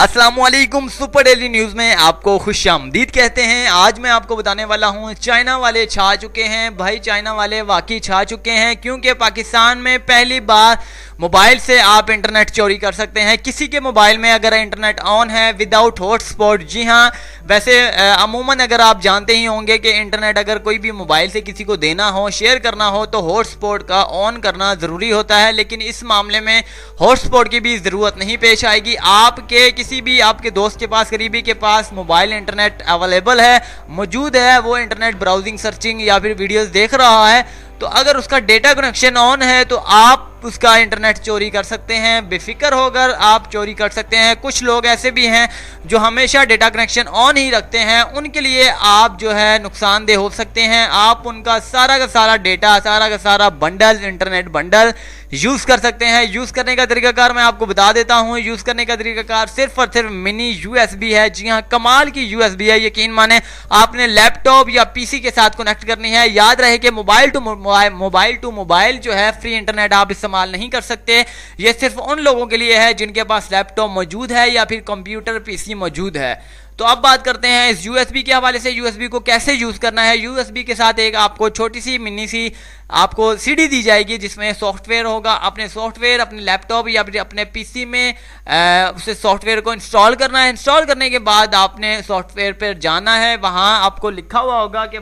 अस्सलामुअलैकुम। Super daily news में आपको खुशामदीद कहते हैं। आज मैं आपको बताने वाला हूं, चाइना वाले छा चुके हैं भाई। चाइना वाले वाकई छा चुके हैं, क्योंकि पाकिस्तान में पहली बार मोबाइल से आप इंटरनेट चोरी कर सकते हैं। किसी के मोबाइल में अगर इंटरनेट ऑन है विदाउट हॉटस्पॉट। जी हाँ, वैसे अमूमन अगर आप जानते ही होंगे कि इंटरनेट अगर कोई भी मोबाइल से किसी को देना हो, शेयर करना हो, तो हॉटस्पॉट का ऑन करना ज़रूरी होता है। लेकिन इस मामले में हॉटस्पॉट की भी ज़रूरत नहीं पेश आएगी। आपके किसी भी आपके दोस्त के पास, करीबी के पास मोबाइल इंटरनेट अवेलेबल है, मौजूद है, वो इंटरनेट ब्राउजिंग, सर्चिंग या फिर वीडियोस देख रहा है, तो अगर उसका डेटा कनेक्शन ऑन है तो आप उसका इंटरनेट चोरी कर सकते हैं। बेफिक्र होकर आप चोरी कर सकते हैं। कुछ लोग ऐसे भी हैं जो हमेशा डेटा कनेक्शन ऑन ही रखते हैं, उनके लिए आप जो है नुकसानदेह हो सकते हैं। आप उनका सारा का सारा डेटा, सारा का सारा बंडल, इंटरनेट बंडल यूज़ कर सकते हैं। यूज़ करने का तरीकाकार मैं आपको बता देता हूँ। यूज़ करने का तरीकाकार सिर्फ और सिर्फ मिनी USB है। जी हाँ, कमाल की USB है। यकीन माने, आपने लैपटॉप या PC के साथ कनेक्ट करनी है। याद रहे कि मोबाइल टू मोबाइल जो है फ्री इंटरनेट आप इस्तेमाल नहीं कर सकते। ये सिर्फ उन लोगों के लिए है जिनके पास लैपटॉप मौजूद है या फिर कंप्यूटर PC मौजूद है। तो अब बात करते हैं इस USB के हवाले से। USB को कैसे यूज़ करना है। USB के साथ एक आपको छोटी सी मिनी सी आपको CD दी जाएगी जिसमें सॉफ्टवेयर होगा। अपने सॉफ्टवेयर अपने लैपटॉप या फिर अपने PC में उसे सॉफ्टवेयर को इंस्टॉल करना है। इंस्टॉल करने के बाद आपने सॉफ्टवेयर पर जाना है। वहाँ आपको लिखा हुआ होगा कि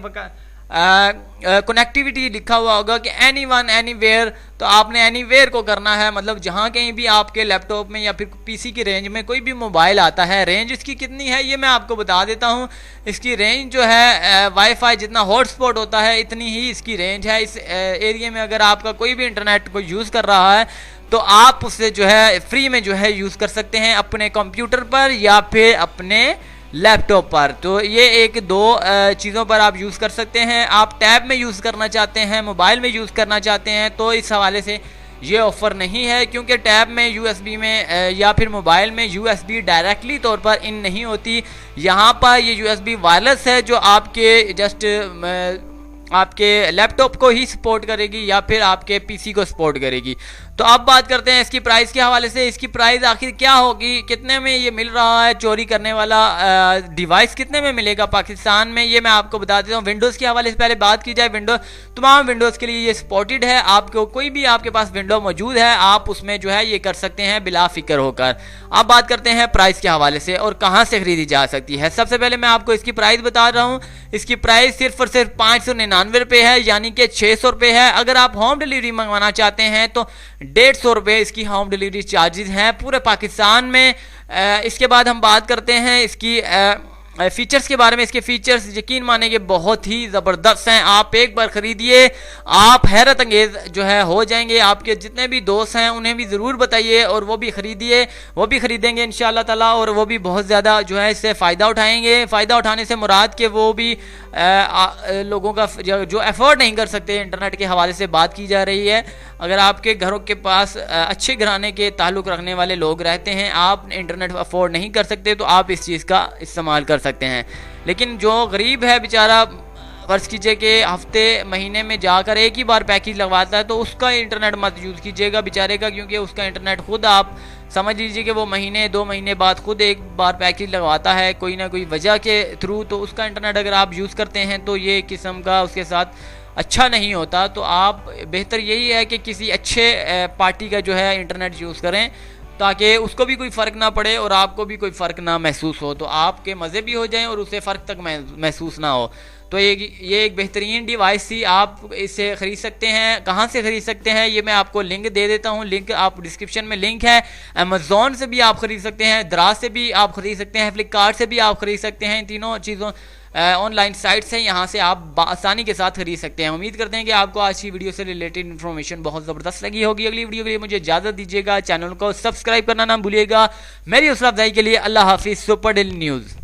कनेक्टिविटी लिखा हुआ होगा कि एनी वन एनीवेयर। तो आपने एनीवेयर को करना है, मतलब जहाँ कहीं भी आपके लैपटॉप में या फिर PC की रेंज में कोई भी मोबाइल आता है। रेंज इसकी कितनी है ये मैं आपको बता देता हूँ। इसकी रेंज जो है वाईफाई जितना हॉटस्पॉट होता है इतनी ही इसकी रेंज है। इस एरिया में अगर आपका कोई भी इंटरनेट को यूज़ कर रहा है तो आप उससे जो है फ्री में जो है यूज़ कर सकते हैं अपने कंप्यूटर पर या फिर अपने लैपटॉप पर। तो ये एक दो चीज़ों पर आप यूज़ कर सकते हैं। आप टैब में यूज़ करना चाहते हैं, मोबाइल में यूज़ करना चाहते हैं, तो इस हवाले से ये ऑफ़र नहीं है, क्योंकि टैब में USB में या फिर मोबाइल में USB डायरेक्टली तौर पर इन नहीं होती। यहाँ पर ये USB वायरलेस है जो आपके जस्ट आपके लैपटॉप को ही सपोर्ट करेगी या फिर आपके PC को सपोर्ट करेगी। तो अब बात करते हैं इसकी प्राइस के हवाले से। इसकी प्राइस आखिर क्या होगी, कितने में ये मिल रहा है, चोरी करने वाला डिवाइस कितने में मिलेगा पाकिस्तान में, ये मैं आपको बता देता हूँ। विंडोज़ के हवाले से पहले बात की जाए। विंडोज़ तमाम विंडोज़ के लिए ये सपोर्टेड है। आपको कोई भी आपके पास विंडो मौजूद है आप उसमें जो है ये कर सकते हैं बिला फिक्र होकर। अब बात करते हैं प्राइस के हवाले से और कहाँ से खरीदी जा सकती है। सबसे पहले मैं आपको इसकी प्राइस बता रहा हूँ। इसकी प्राइस सिर्फ और सिर्फ 599 रुपये है, यानी कि 600 रुपये है। अगर आप होम डिलीवरी मंगवाना चाहते हैं तो 150 रुपये इसकी होम डिलीवरी चार्जेस हैं पूरे पाकिस्तान में। इसके बाद हम बात करते हैं इसकी फीचर्स के बारे में। इसके फीचर्स यकीन माने कि बहुत ही ज़बरदस्त हैं। आप एक बार ख़रीदिए, आप हैरत अंगेज़ जो है हो जाएंगे। आपके जितने भी दोस्त हैं उन्हें भी ज़रूर बताइए और वो भी ख़रीदिए, वो भी ख़रीदेंगे इंशाअल्लाह ताला, और वो भी बहुत ज़्यादा जो है इससे फ़ायदा उठाएंगे। फ़ायदा उठाने से मुराद के वो भी लोगों का जो अफोर्ड नहीं कर सकते, इंटरनेट के हवाले से बात की जा रही है। अगर आपके घरों के पास अच्छे घराने के ताल्लुक़ रखने वाले लोग रहते हैं, आप इंटरनेट अफोर्ड नहीं कर सकते, तो आप इस चीज़ का इस्तेमाल कर सकते हैं। लेकिन जो गरीब है बेचारा, फर्ज कीजिए कि हफ्ते महीने में जाकर एक ही बार पैकेज लगवाता है, तो उसका इंटरनेट मत यूज़ कीजिएगा बेचारे का, क्योंकि उसका इंटरनेट खुद आप समझ लीजिए कि वो महीने 2 महीने बाद खुद एक बार पैकेज लगवाता है कोई ना कोई वजह के थ्रू। तो उसका इंटरनेट अगर आप यूज़ करते हैं तो ये किस्म का उसके साथ अच्छा नहीं होता। तो आप बेहतर यही है कि किसी अच्छे पार्टी का जो है इंटरनेट यूज़ करें, ताकि उसको भी कोई फ़र्क ना पड़े और आपको भी कोई फ़र्क ना महसूस हो, तो आपके मज़े भी हो जाएं और उसे फ़र्क तक महसूस ना हो। तो ये एक बेहतरीन डिवाइस थी। आप इसे ख़रीद सकते हैं। कहाँ से ख़रीद सकते हैं ये मैं आपको लिंक दे देता हूँ। लिंक आप डिस्क्रिप्शन में लिंक है। अमेज़ॉन से भी आप ख़रीद सकते हैं, दराज से भी आप ख़रीद सकते हैं, फ्लिपकार्ट से भी आप ख़रीद सकते हैं। इन तीनों चीज़ों ऑनलाइन साइट्स हैं, यहाँ से आप आसानी के साथ खरीद सकते हैं। उम्मीद करते हैं कि आपको आज की वीडियो से रिलेटेड इन्फॉर्मेशन बहुत ज़बरदस्त लगी होगी। अगली वीडियो के लिए मुझे इजाज़त दीजिएगा। चैनल को सब्सक्राइब करना ना भूलिएगा। मेरी हौसला अफजाई के लिए अल्लाह हाफिज़। Super daily news.